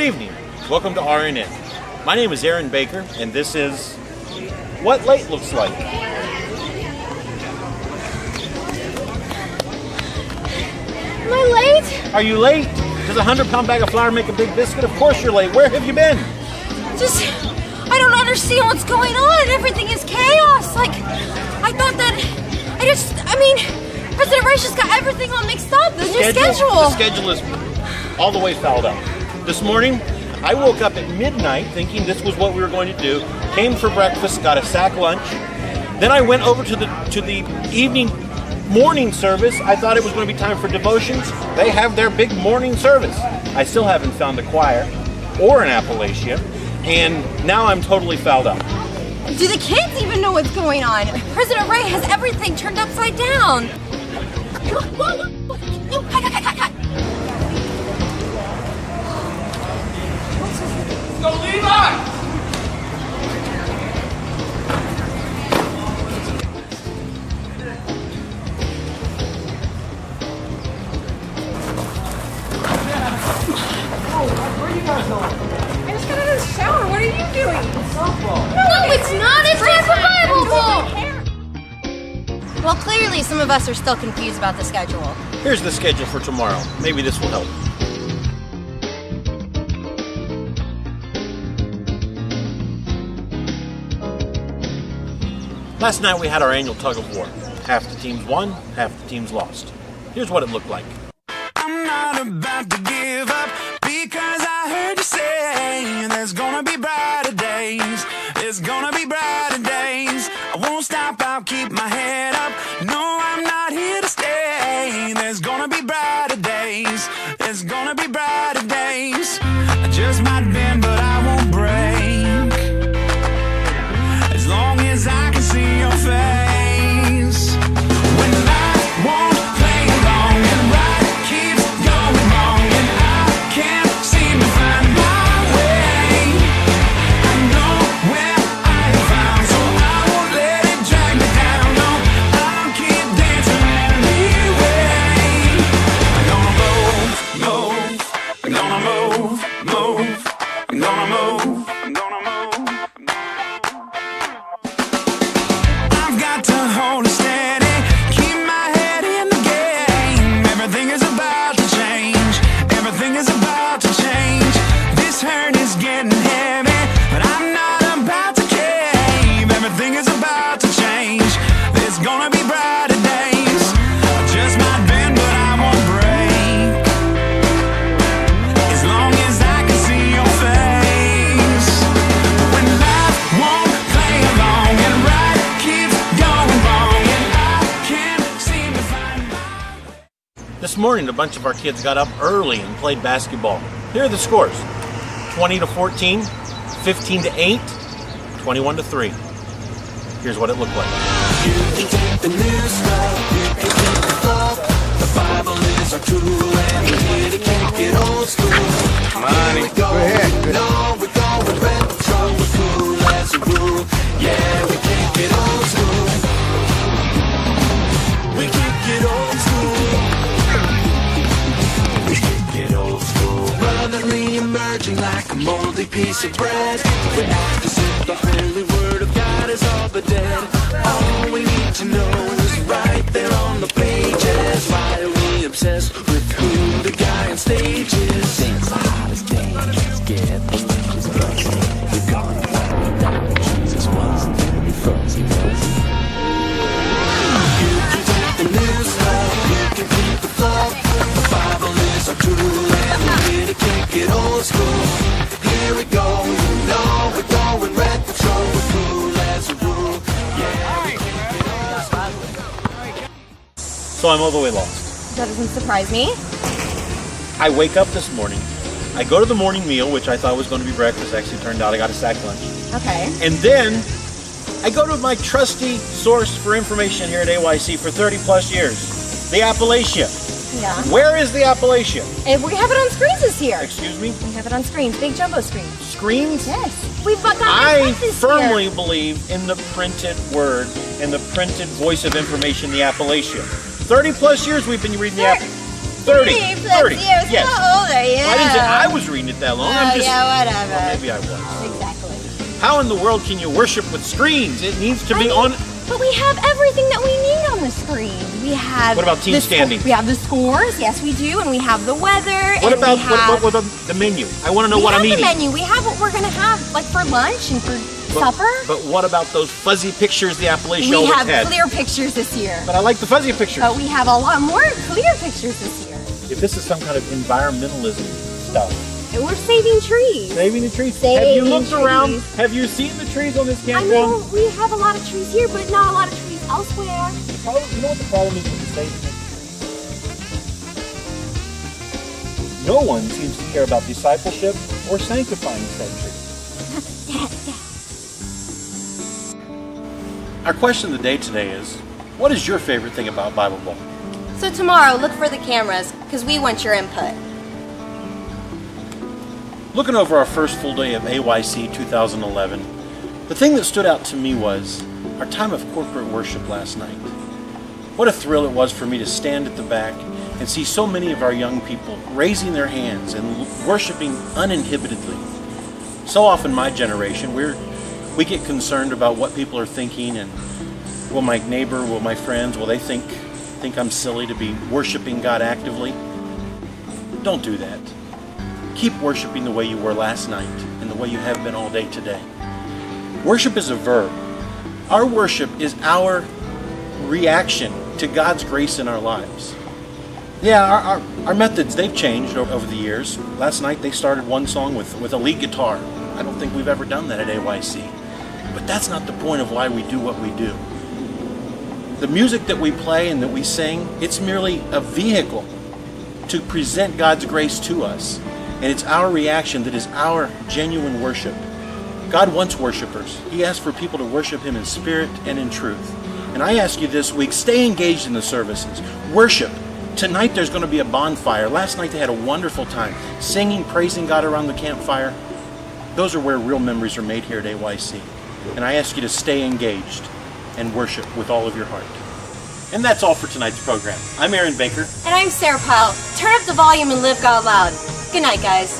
evening. Welcome to RNN. My name is Aaron Baker, and this is what late looks like. Am I late? Are you late? Does a 100-pound bag of flour make a big biscuit? Of course you're late. Where have you been? I don't understand what's going on. Everything is chaos. I thought that, President Rice just got everything all mixed up. The new schedule. The schedule is all the way fouled up. This morning, I woke up at midnight thinking this was what we were going to do, came for breakfast, got a sack lunch. Then I went over to the morning service. I thought it was going to be time for devotions. They have their big morning service. I still haven't found a choir or an Appalachia, and now I'm totally fouled up. Do the kids even know what's going on? President Ray has everything turned upside down. Cut. Go, Levi! Where are you guys going? I just got out of the shower. What are you doing? Softball. No, it's not. It's time for Bible Bowl. Well, clearly some of us are still confused about the schedule. Here's the schedule for tomorrow. Maybe this will help. Last night we had our annual Tug of War. Half the teams won, half the teams lost. Here's what it looked like. I'm not about to give up because I heard you say there's gonna be brighter days. There's gonna be brighter days. I won't stop, I'll keep my head up. No, I'm not here to stay. There's gonna be brighter days. There's gonna be brighter days. I just might bend, but I won't break. As long as I can see your face. When life won't play along and right keeps going wrong and I can't seem to find my way. I know where I am found, so I won't let it drag me down. No, I'll keep dancing anyway. I'm gonna move. I'm gonna move. I'm gonna move. I've got to hold it steady, keep my head in the game. Everything is about to change. Everything is about to change. This hurt is getting heavy, but I'm not about to cave. Everything is about to change. There's gonna be brighter days. I just might bend, but I won't break. As long as I can see your face. When life won't play along and right keeps going wrong and I can't seem to find my... This morning, a bunch of our kids got up early and played basketball. Here are the scores. 20-14, 15-8, 21-3. Here's what it looked like. You can take the new stuff, you can take the fluff. The Bible is our tool and we're here to kick it old school. Here we go, no, we're going retro, we're cool as a rule. Yeah, we kick it old school. We kick it old school. We kick it old school. Brotherly emerging like a moldy piece of bread. We have to sip the holy word of God is all but dead. All we need to know is right there on the pages. Why are we obsessed with who the guy on stage is? Dance the hottest dance, get the richest buzzing. We're gonna find it down. Jesus wasn't very fuzzy, was he? You can take the new stuff, you can keep the fluff. The Bible is our tool and we're here to kick it old school. Here we go, you know we're going retro, we're cool as a rule. Yeah, we kick it old school. So I'm all the way lost. That doesn't surprise me. I wake up this morning, I go to the morning meal, which I thought was going to be breakfast. Actually turned out I got a sack lunch. Okay. And then I go to my trusty source for information here at AYC for 30 plus years, the Appalachia. Yeah. Where is the Appalachia? And we have it on screens this year. Excuse me? We have it on screens, big jumbo screens. Screens? Yes. We've got I this firmly year. believe in the printed word and the printed voice of information, the Appalachia. 30 plus years we've been reading the 30. 3 plus 30. years. Yes. How old are you? Well, I didn't say I was reading it that long. I'm just. yeah, whatever. Well, maybe I was. Exactly. How in the world can you worship with screens? It needs to be on. But we have everything that we need on the screen. We have. What about team standing? We have the scores. Yes, we do, and we have the weather. What and about we have, what the menu? I want to know what I'm eating. We have the menu. We have what we're gonna have, like for lunch and for supper. But what about those fuzzy pictures the Appalachian We always have had? clear pictures this year. But I like the fuzzy pictures. But we have a lot more clear pictures this year. If this is some kind of environmentalism stuff. And we're saving trees. Saving the trees. Saving Have you looked trees. around? Have you seen the trees on this I campground? know we have a lot of trees here, but not a lot of trees elsewhere. You know what the problem is with the saving of trees? No one seems to care about discipleship or sanctifying said trees. Our question of the day today is, what is your favorite thing about Bible Bowl? So tomorrow, look for the cameras, because we want your input. Looking over our first full day of AYC 2011, the thing that stood out to me was our time of corporate worship last night. What a thrill it was for me to stand at the back and see so many of our young people raising their hands and worshiping uninhibitedly. So often my generation, we get concerned about what people are thinking, and will my neighbor, will my friends, will they think I'm silly to be worshiping God actively? Don't do that. Keep worshiping the way you were last night and the way you have been all day today. Worship is a verb. Our worship is our reaction to God's grace in our lives. Yeah, our methods, they've changed over the years. Last night they started one song with a lead guitar. I don't think we've ever done that at AYC. But that's not the point of why we do what we do. The music that we play and that we sing, it's merely a vehicle to present God's grace to us. And it's our reaction that is our genuine worship. God wants worshipers. He asks for people to worship Him in spirit and in truth. And I ask you this week, stay engaged in the services. Worship. Tonight there's going to be a bonfire. Last night they had a wonderful time singing, praising God around the campfire. Those are where real memories are made here at AYC. And I ask you to stay engaged and worship with all of your heart. And that's all for tonight's program. I'm Aaron Baker. And I'm Sarah Powell. Turn up the volume and live God loud. Good night, guys.